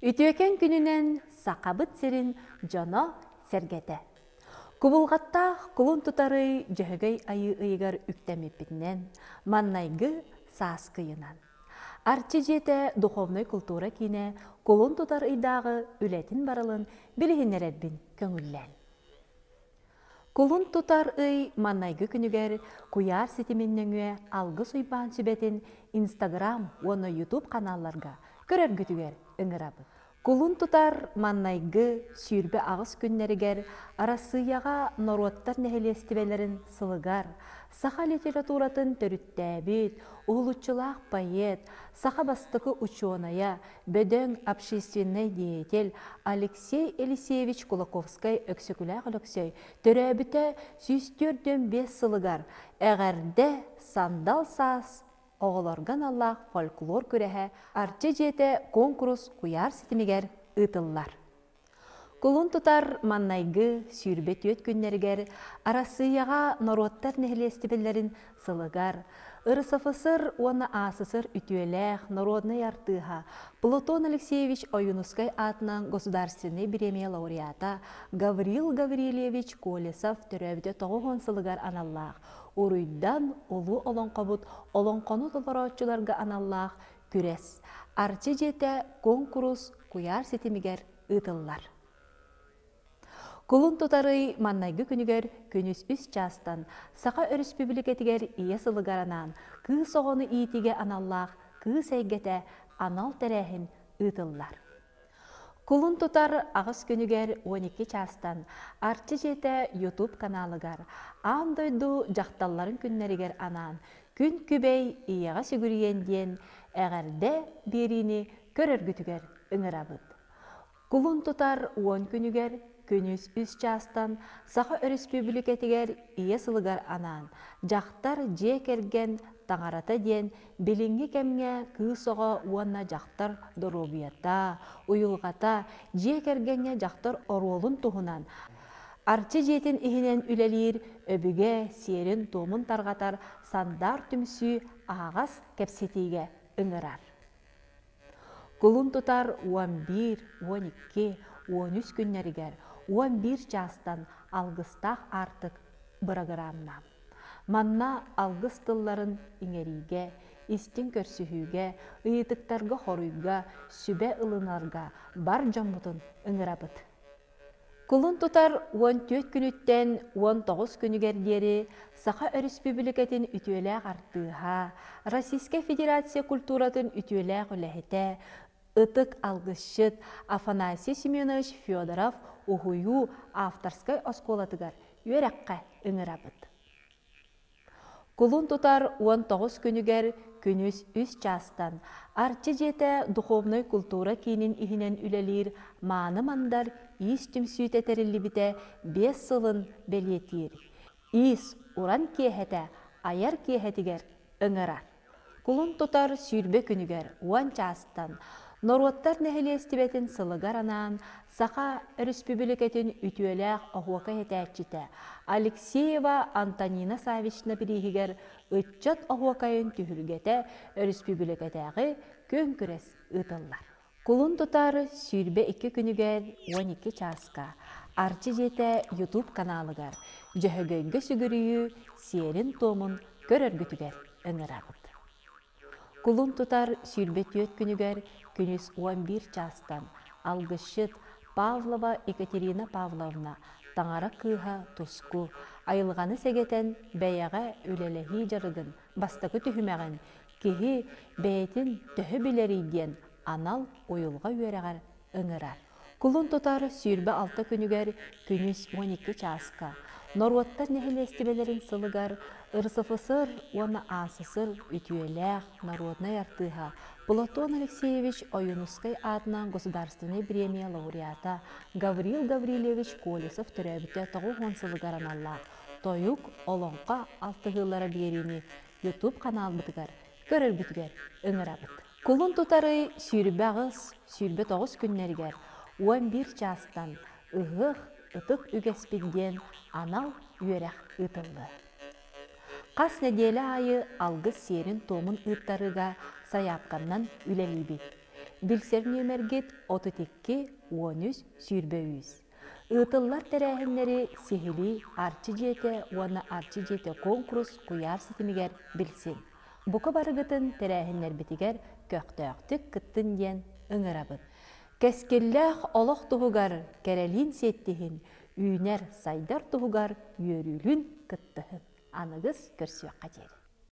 Ütüöken күнінен сақабыт серин жона сергете. Кубулғатта кулун тутары жөһөгөй айы ыйгар үктемеппитнен, маннайгы саас кыйынан. Арчы жете духовной культура кине кулун тутар ыйдагы үлетин барылын билихиннерербин көңүллен. Кулун тутар ый маннайгы күнүгер куяр сетиминнеңе алгы суйбан сүбетин Instagram оны YouTube каналларга көрөргүтүгер ыңырабы. Кулун тутар маннайгы сүйрбе агыс күннеригер арасыяга нороттар нехелестибелерин сылыгар, саха литературатын төрүттәбит, улуччулах поэт, саха бастыкы ученая, бөдөң общественный деятель Алексей Елисеевич Кулаковский өксөкүләк өлөксөй, төрөбүтө сүйстөрдөн бес сылыгар, әгәрде сандал саас оғыларған Аллах фольклор көрәһе арчы жете конкурс куяр сетимигер ытыллар. Кулун тутар маннайгы сүйрбет өт күннергер арасыяга нороттар нехелестибелерин сылыгар, ырысафысыр оны асысыр ütүелэх народный артыха Платон Алексеевич Оюнускай атынан государственный премия лауреата Гаврил Гаврилевич Колесов төрөбүтө тоғуғын сылыгар аналлах, уруйдан улу олонқабут олонқону толоротчуларга аналлах күрес. Арчы жете конкурс куяр сетимигер ытыллар. Кулун тутары маннайгы күнүгер күнүс үс частан сақа республикатигер ие сылыгаранан кыы соғону иитиге аналлах кыы сәйгете анал тәрәхин ытыллар. Кулун тутар агыс күнүгер 12 частан арчы жете YouTube каналыгар андойду жақталларын күннеригер анан күн күбей ияға сүгүриен диен әгәрде берини көрөргүтүгер ыңырабыт. Кулун тутар 10 күнүгер күнүс үс частан саха республикатигер ие сылыгар анан жақтар же керген таңарата ден билинги кемге кыысоға уанна жақтар доробията, уюлғата же кергенге жақтар оролун туһунан арчы жетін ихинен үлелир өбүге серин томун таргатар сандар түмсү ағас кепсетиге ыңырар. Кулун тутар 11, 12, 13 күннеригер 11 частан алгыстах артык программа. Манна алгыс тылларын иңериге, истин көрсүхүүгө, ыйытыктарга хоруйга, сүбе ылынарга бар жомбутун ыңырабыт. Кулун тутар 14 күнүттен 19 күнүгер диери саха республикатын ütүөлээх артыыха, Российская Федерация культуратын ütүөлээх үлэхите, ытык алгысчыт Афанасий Семенович Федоров ухую авторской осколатыгар үйрәккә ыңырабыт. Кулун тутар 19 күнүгер күнүс үс частан арчы жете духовной культура кинин ихинен үлелир мааны мандар ис түмсүй тетерилибите 5 сылын белетир. Ис уран киехете аяр киехетигер ыңырар. Кулун тутар сүйрбе күнүгер 10 частан Нороттар нехелестибетин сылыгар анан саха республикатын ütүөлээх оһуока этээччите Алексеева Антонина Савична биригигер ытчат оһуокайын түһүлгете республикатагы көн күрес ытыллар. Кулун тутар сүйрбе 2 күнүгер 12 часка арчы жете YouTube каналыгар жөһөгөйгө сүгүрүйү серин томун көрөргүтүгер ыңырабыт. Кулун тутар сүйрбе 4 күнүгер күнүс 11 частан алгысчыт Павлова Екатерина Павловна таңара кыыха туску айылғаны сегетен бәяға үлелехи жарыгын бастакы түхімәғін кеһи бәйтін төһі білерейден анал ойылға үйерағар ыңырар. Кулун тутар сүйрбе 6 күнүгер күнүс 12 часка Норваттар нехелестибелерин сылыгар, ырсыфысыр, оны асысыр, ütүелэх, народный артыха Платон Алексеевич Оюнускай атынан государственный премия лауреата Гаврил Гаврилевич Колесов төрөбүтө тоғуғын сылыгар аналлах, тойук олонқа алтығылары берини YouTube канал бытыгар, көрөр бүтігер, ыңырабыт. Кулун тутары сүйрбе ағыз, сүйрбе 9 күннергер, 11 частан, ығық, ытык үгеспенден анал үйерек ытылды. Қас неделе айы алгыс серин томын ыттарыга саяпканнан үлелибит. Билсер нөмергет 32-13 сүйрбөйіз. Ытыллар тәрәхінлері сехили арчы жете, уаны арчы жете конкурс куяр сетімігер білсін. Бұқы барығытын тәрәхінлер бітігер көқтөқтік кыттын ден ыңырабыд. Кәскелләх олық тұғығар кәрәлін сеттігін, үйнер сайдар тұғығар үйерілін кыттығын. Анығыз көрсі қадер.